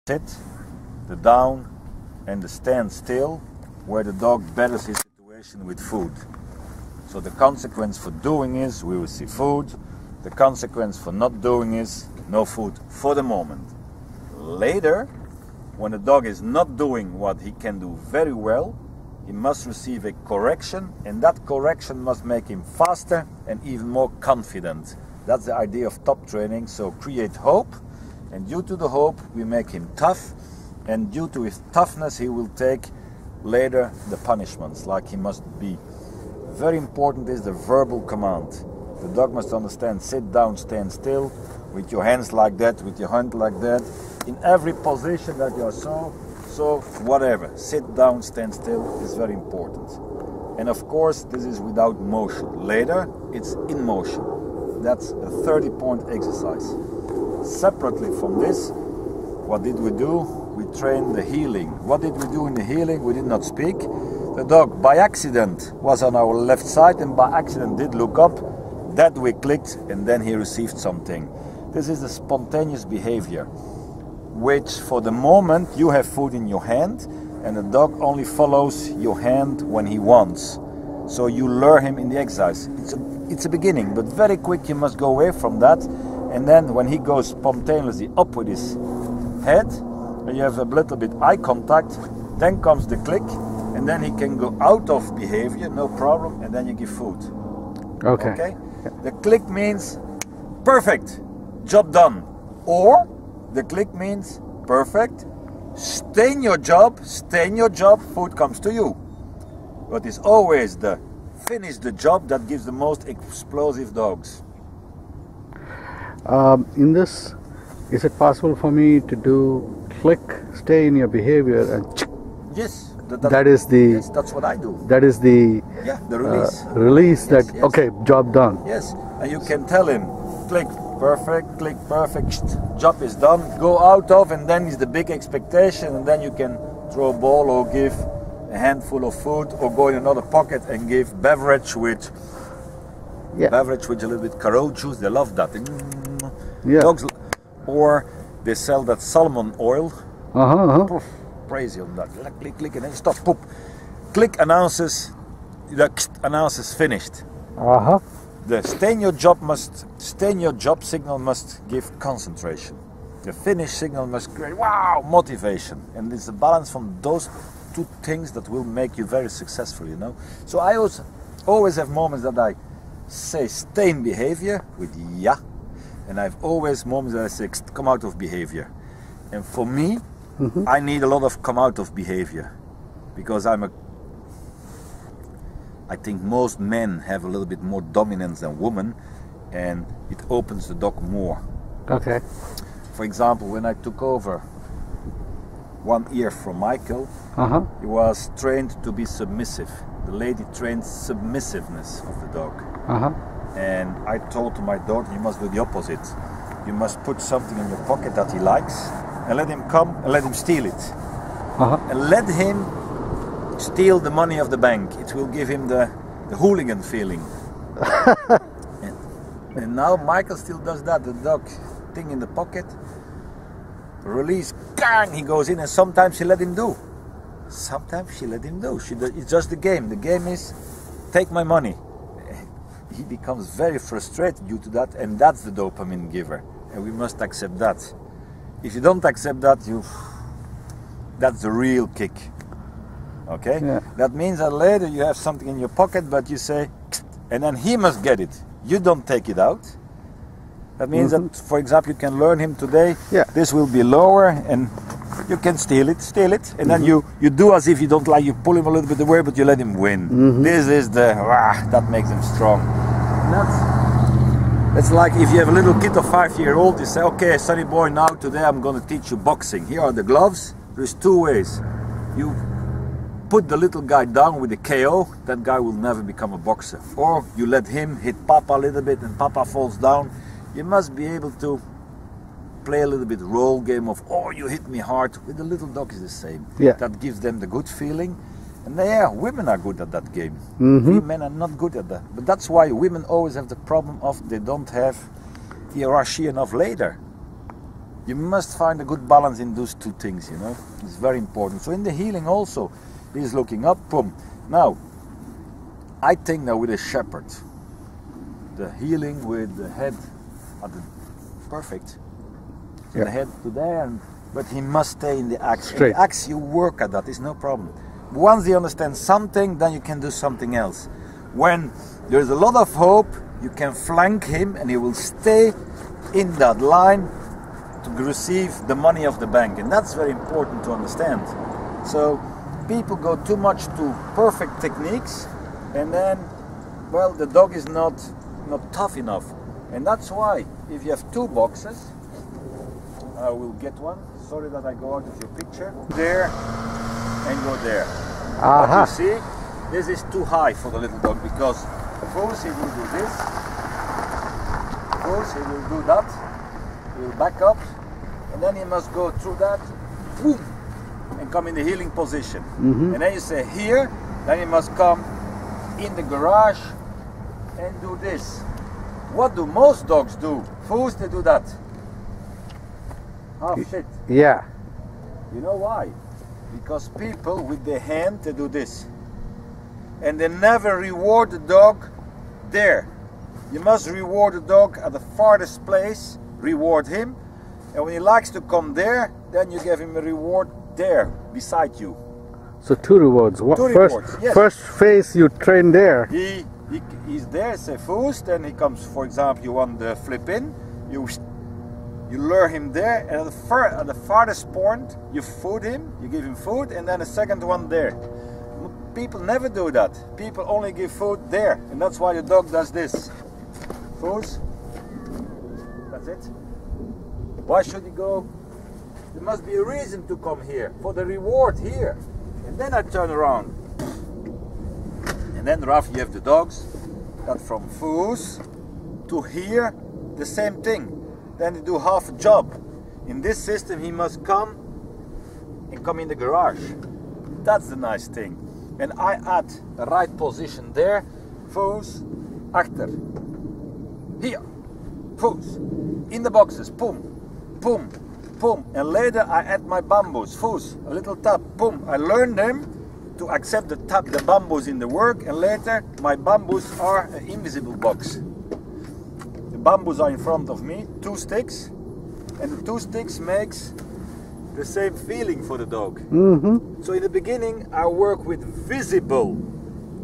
sit, the down, and the stand still, where the dog betters his situation with food. So the consequence for doing is we will see food. The consequence for not doing is no food for the moment. Later, when the dog is not doing what he can do very well, he must receive a correction, and that correction must make him faster and even more confident. That's the idea of top training. So create hope, and due to the hope we make him tough, and due to his toughness he will take later the punishments like he must be. Very important is the verbal command. The dog must understand sit down, stand still, with your hands like that, with your hand like that, in every position that you are so whatever. Sit down, stand still is very important. And of course this is without motion. Later it's in motion. That's a 30-point exercise. Separately from this, what did we do? We trained the heeling. What did we do in the heeling? We did not speak. The dog by accident was on our left side and by accident did look up. That we clicked and then he received something. This is the spontaneous behavior, which for the moment you have food in your hand and the dog only follows your hand when he wants. So you lure him in the exercise. It's a beginning, but very quick you must go away from that, and then when he goes spontaneously up with his head and you have a little bit eye contact, then comes the click, and then he can go out of behavior, no problem, and then you give food. Okay? Yeah. The click means perfect, job done. Or the click means perfect, stay in your job, food comes to you. But it's always the finish the job that gives the most explosive dogs. In this, is it possible for me to do click, stay in your behavior, and yes, yes, that's what I do. That is the release. Release yes, that yes. Okay, job done. Yes, and you can tell him click perfect, job is done, go out of, and then is the big expectation, and then you can throw a ball or give a handful of food or go in another pocket and give beverage with a little bit Caro juice. They love that. Dogs, or they sell that salmon oil. Crazy on that. Click and then stop. Poop. Click announces finished. The stay in your job signal must give concentration. The finish signal must create motivation. And it's a balance from those two things that will make you very successful, you know. So I always have moments that I say stay in behavior with yeah, and I've always moments that I say come out of behavior. And for me, I need a lot of come out of behavior, because I think most men have a little bit more dominance than women, and it opens the dog more. Okay. For example, when I took over 1 year from Michael, he was trained to be submissive. The lady trained submissiveness of the dog. And I told to my daughter, you must do the opposite. You must put something in your pocket that he likes, and let him come and let him steal it. And let him steal the money of the bank. It will give him the hooligan feeling. and now Michael still does that. The dog thing in the pocket, release, bang, he goes in, and sometimes she let him do. Sometimes she let him do. It's just the game. The game is take my money. He becomes very frustrated due to that, and that's the dopamine giver. And we must accept that. If you don't accept that, that's the real kick. Okay? Yeah. That means that later you have something in your pocket, but you say, and then he must get it. You don't take it out. That means that, for example, you can learn him today, this will be lower, and you can steal it, and then you do as if you don't like, you pull him a little bit away, but you let him win. This is that makes him strong. That's like if you have a little kid of 5-year-old, you say, okay, sonny boy, now today I'm going to teach you boxing. Here are the gloves. There's 2 ways. You put the little guy down with a KO, that guy will never become a boxer. Or you let him hit Papa a little bit and Papa falls down. You must be able to play a little bit role game of, oh, you hit me hard. With the little dog is the same. That gives them the good feeling. And women are good at that game. We men are not good at that. But that's why women always have the problem of they don't have hierarchy enough later. You must find a good balance in those two things, you know. It's very important. So in the heeling also, he's looking up, boom. Now, I think now with a shepherd, the heeling with the head at the perfect. So the head to there, but he must stay in the axe. Straight. In the axe you work at that, it's no problem. Once you understand something, then you can do something else. When there's a lot of hope, you can flank him and he will stay in that line to receive the money of the bank, and that's very important to understand. So people go too much to perfect techniques, and then, well, the dog is not tough enough. And that's why if you have two boxes, I will get one. Sorry that I go out of your picture. There and go there. But you see, this is too high for the little dog, because first he will do this, first he will do that, he will back up, and then he must go through that, boom, and come in the heeling position. And then you say here, then he must come in the garage and do this. What do most dogs do? First they do that. Half shit. Yeah. You know why? Because people with their hand, they do this. And they never reward the dog there. You must reward the dog at the farthest place, reward him. And when he likes to come there, then you give him a reward there, beside you. So two rewards. What, Two rewards, yes. First phase you train there. He's there, say first, then he comes, for example, you want the flip in, you lure him there, and at the farthest point, you food him, you give him food, and then the second one there. People never do that. People only give food there, and that's why the dog does this. First, that's it. Why should he go? There must be a reason to come here, for the reward here. And then I turn around. And then Raf, you have the dogs that from foos to here, the same thing. Then they do half a job. In this system he must come and come in the garage. That's the nice thing. And I add the right position there. Foos, achter. Here. Foos. In the boxes. Boom. Boom. Boom. And later I add my bamboos. Foos. A little tap. Boom. I learn them to accept the bamboos in the work, and later my bamboos are an invisible box. The bamboos are in front of me, 2 sticks, and the 2 sticks makes the same feeling for the dog. So in the beginning I work with visible,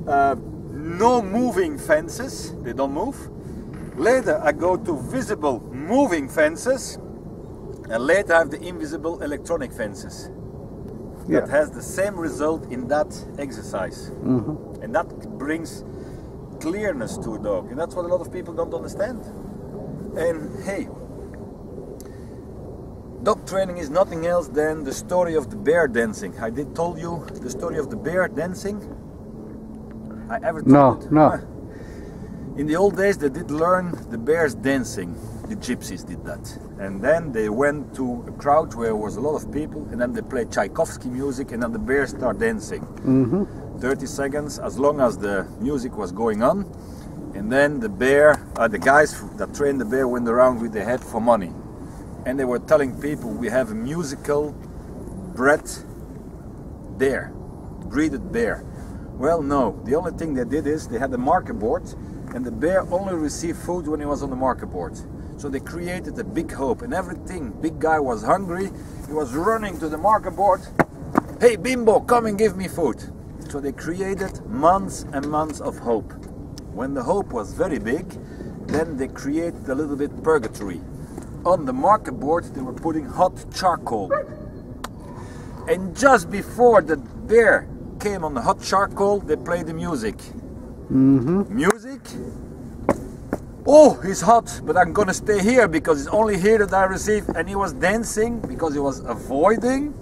no moving fences, they don't move. Later I go to visible moving fences, and later I have the invisible electronic fences. That has the same result in that exercise. And that brings clearness to a dog, and that's what a lot of people don't understand. And hey, dog training is nothing else than the story of the bear dancing. I did told you the story of the bear dancing. I ever told it? No. In the old days they did learn the bears dancing. The gypsies did that, and then they went to a crowd where there was a lot of people, and then they played Tchaikovsky music, and then the bears start dancing. 30 seconds, as long as the music was going on, and then the bear, the guys that trained the bear went around with their head for money, and they were telling people we have a musical bred bear, breeded bear. Well, no, the only thing they did is they had a marker board, and the bear only received food when he was on the marker board. So they created a big hope, and everything. Big guy was hungry, he was running to the marker board. Hey Bimbo, come and give me food. So they created months and months of hope. When the hope was very big, then they created a little bit purgatory. On the marker board they were putting hot charcoal. And just before the bear came on the hot charcoal, they played the music. Music? Oh, he's hot, but I'm gonna stay here because it's only here that I receive. And he was dancing because he was avoiding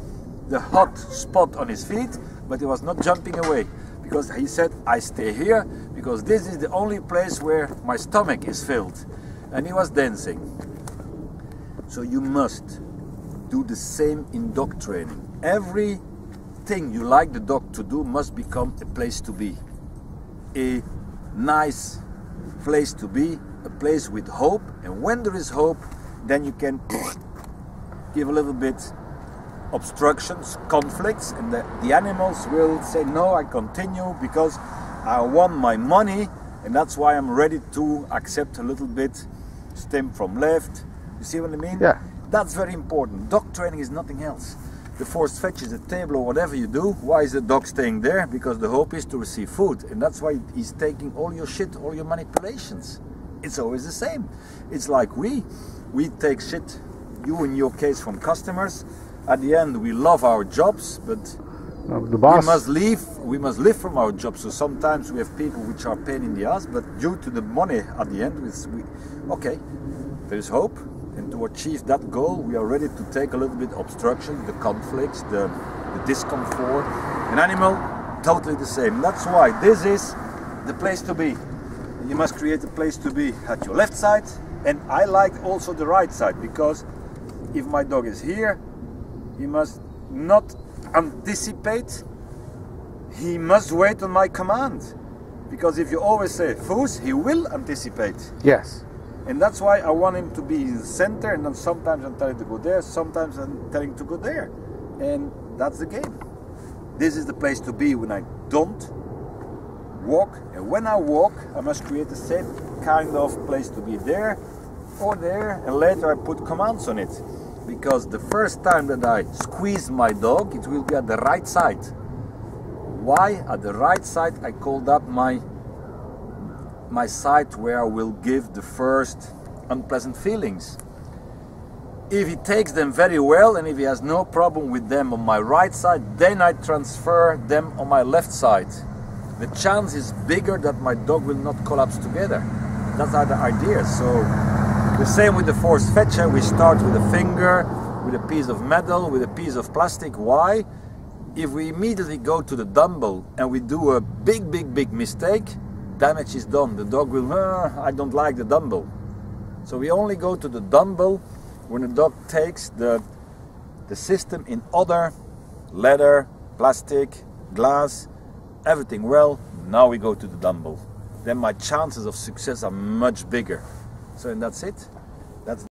the hot spot on his feet, but he was not jumping away, because he said, I stay here because this is the only place where my stomach is filled. And he was dancing. So you must do the same in dog training. Everything you like the dog to do must become a place to be. A nice place to be, a place with hope, and when there is hope, then you can give a little bit obstructions, conflicts, and the animals will say, no, I continue because I want my money, and that's why I'm ready to accept a little bit stem from left. You see what I mean? Yeah. That's very important. Dog training is nothing else. The forced fetch is a table or whatever you do. Why is the dog staying there? Because the hope is to receive food, and that's why he's taking all your shit, all your manipulations. It's always the same. It's like we take shit, you in your case, from customers. At the end, we love our jobs, but the boss, we must live from our jobs. So sometimes we have people which are pain in the ass, but due to the money at the end, okay, there is hope. And to achieve that goal, we are ready to take a little bit obstruction, the conflicts, the discomfort. An animal, totally the same. That's why this is the place to be. You must create a place to be at your left side, and I like also the right side, because if my dog is here, he must not anticipate, he must wait on my command. Because if you always say foos, he will anticipate. yes. And that's why I want him to be in the center, and then sometimes I'm telling to go there, sometimes I'm telling to go there. And that's the game. This is the place to be when I don't walk. And when I walk, I must create the same kind of place to be there or there, and later I put commands on it. Because the first time that I squeeze my dog, it will be at the right side. Why? At the right side, I call that my side where I will give the first unpleasant feelings. If he takes them very well, and if he has no problem with them on my right side, then I transfer them on my left side. The chance is bigger that my dog will not collapse together. That's the idea. So the same with the forced fetcher. We start with a finger, with a piece of metal, with a piece of plastic. Why? If we immediately go to the dumbbell and we do a big mistake, damage is done. The dog will, I don't like the dumbbell. So we only go to the dumbbell when the dog takes the system in other, leather, plastic, glass, everything well. Now we go to the dumbbell. Then my chances of success are much bigger. So and that's it.